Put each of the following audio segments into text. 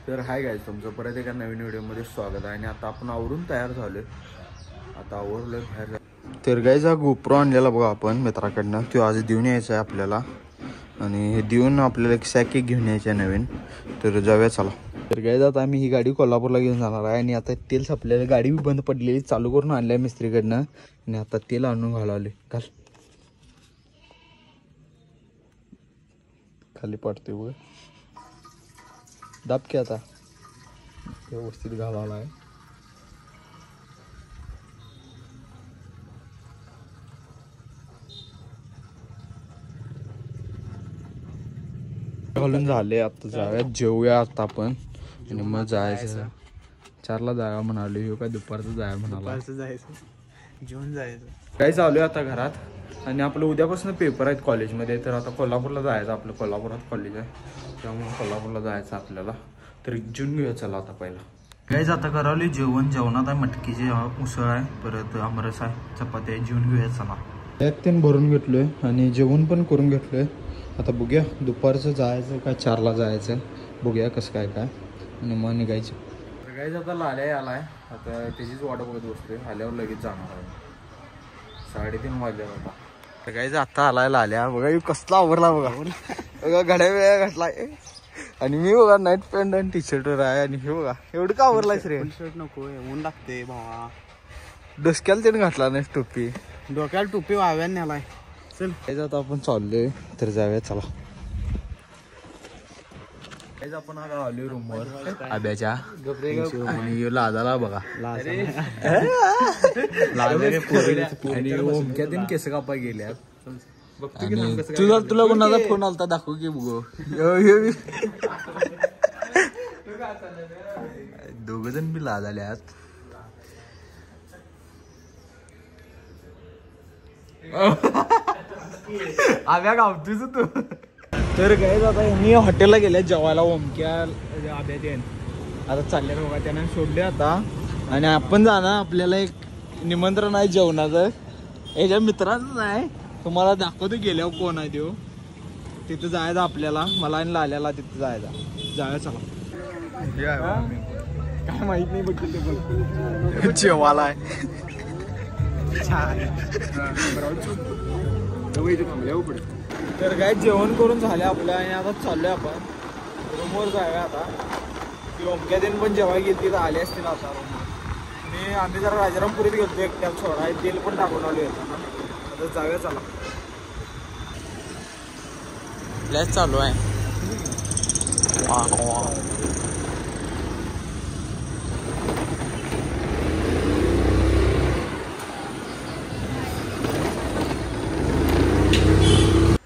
तर hi guys, तुमचं परत एका नवीन व्हिडिओमध्ये स्वागत आहे. आणि आता आपण आवरून तयार झालोय. आता आवरलोय बाहेर. तर गाईज हा गोप्रो आणलेला बघा आपण मित्राकडनं. तो आज देऊन यायचा आहे आपल्याला. आणि हे देऊन आपल्याला एक सॅक घेऊन यायचं आहे नवीन. तर जाऊया चला. तर गाईज आता आम्ही ही गाडी कोल्हापूरला घेऊन जाणार आहे. आणि आता तेल संपलेलं, गाडी बी बंद पडलेली, चालू करून आणल्या मिस्त्रीकडनं. आणि आता तेल आणून घालवले. घाल खाली पडते बघ, दाब की आता व्यवस्थित घालावला आहे. घालून झाले. आता जाऊया, जेवूया आता आपण आणि मग जायचं. 4ला जाया म्हणाले, हो काय दुपारचं जाया म्हणाला. जायचं जेवून जायचं. काय चालू आहे आता घरात. आणि आपलं उद्यापासून पेपर आहेत कॉलेजमध्ये. तर आता कोल्हापूरला जायचं. आपलं कोल्हापुरात कॉलेज आहे, त्यामुळे कोल्हापूरला जायचं आपल्याला. तर जेवून घेऊया चला आता पहिला. काहीच आता करावली जेवण. जेवणात आहे मटकीची उसळ आहे, परत आमरस आहे, चपाती आहे. जेवून घेऊया चला. बॅग तेन भरून घेतलोय आणि जेवण पण करून घेतलोय. आता बघूया दुपारचं जायचं काय 4ला जायचं. बघूया कसं काय काय आणि मग निघायचं. तर काहीच आता लाल्या आलाय. आता त्याचीच वाट बघत बसतोय. आल्यावर लगेच जाणार आहे. 3:30 वाजले आता. तर काहीच आता आलाय लाल्या. बघा कसला आवरला बघा. बघा घड्या वेळा घातलाय. आणि मी बघा नाईट पॅन्ट आणि टी शर्टवर आहे. आणि हे बघा एवढं का आवरलायस रे. शर्ट नको, ऊन लागते भावा. डोसक्याला त्याने घातला नाही टोपी. डोक्याला टोपी वाव्यान नेलाय. चल काहीच आता आपण चाललोय. तर जाऊया चला. काहीच आपण आता आलोय रूमवर आब्याच्या. आणि लादाला बघा आणि ओमक्यातून केस कापा गेल्यात. तुला कोणाचा फोन आलता दाखव की बघू. दोघ जण बी लादाल्यात. आब्या गावतोस तू. तर काय आता मी हॉटेलला गेल्या जेवायला. ओमक्या आब्या तेन आता चालले बघा. त्यांना सोडले आता. आणि आपण जाणार, आपल्याला एक निमंत्रण आहे जेवणाचं. याच्या मित्राचंच आहे, तुम्हाला दाखवतो गेल्यावर कोण आहे तो. तिथं जायचं आपल्याला, मला आणि लाल्याला तिथं जायचं. जाऊया चला. काय माहित नाही बघ ते जेवायला आहे. तर काय जेवण करून झाले आपलं. आणि आता चाललोय आपण रूमवर जाऊया आता. ती ओमक्या दिन पण जेव्हा गेली तिथं आले असतील आता रूमवर. आम्ही जरा राजारामपुरीत गेलो एकट्यात सोडा. तेल पण टाकून आलो येताना. आता जाऊया चला. लॅच चालू आहे.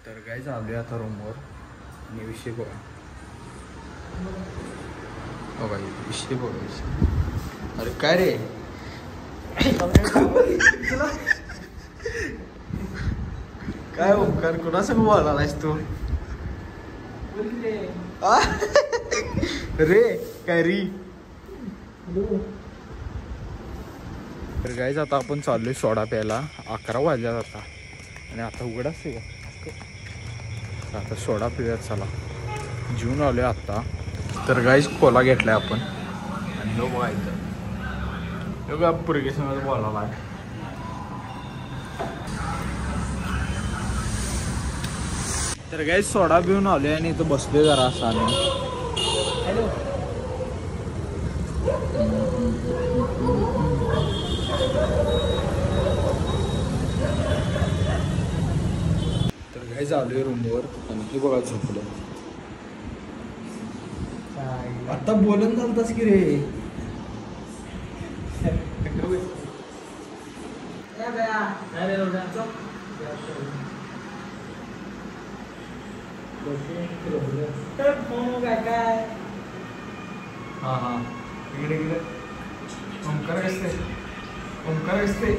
तर काय चालू आहे आता रूमवर. आणि विषय बघा विषय बघा. अरे काय रे काय ओमकार कोणासंग बोलायलास तू रे काय री. तर गाईज आता आपण चाललोय सोडा प्यायला. 11 वाजल्यात आता. आणि आता उघडाच आहे का. आता सोडा पिऊयात चला. जेवून आलोय आत्ता. तर गाईज कोला घेतलाय आपण. आणि जो बघायचं बघा पुरगेसंग बोलायला आहे. तर गाईज सोडा पिऊन आलोय आणि इथं बसलोय जरा असं. आम्ही तर गाईज आलोय रूमवर. आणि हे बघा झोपलं. आता बोलून चालतास की रे. हा हा इकडे इकडे ओमकार असते. ओमकार असते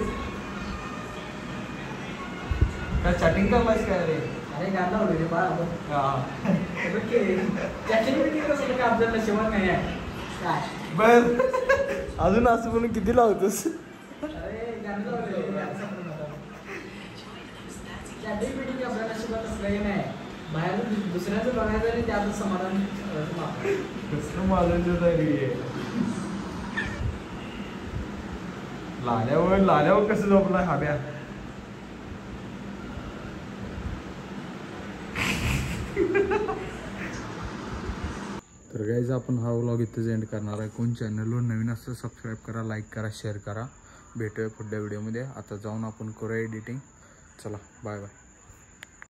काय चॅटिंग करलायस काय रे. अरे गाणं होतं रे बा. बर अजून असं म्हणून किती लावतोस. बाहेर दुसऱ्याचं बघायचं आणि त्याचं समाधान कसं माझं तरी लाल्यावर कसं झोपलाय हाब्या तर गाईज आपण हा व्लॉग इथेच एंड करणार आहे. कोण चॅनलवर नवीन असतं सबस्क्राईब करा, लाईक करा, शेअर करा. भेटूया पुढल्या व्हिडिओमध्ये. आता जाऊन आपण करूया एडिटिंग. चला बाय बाय.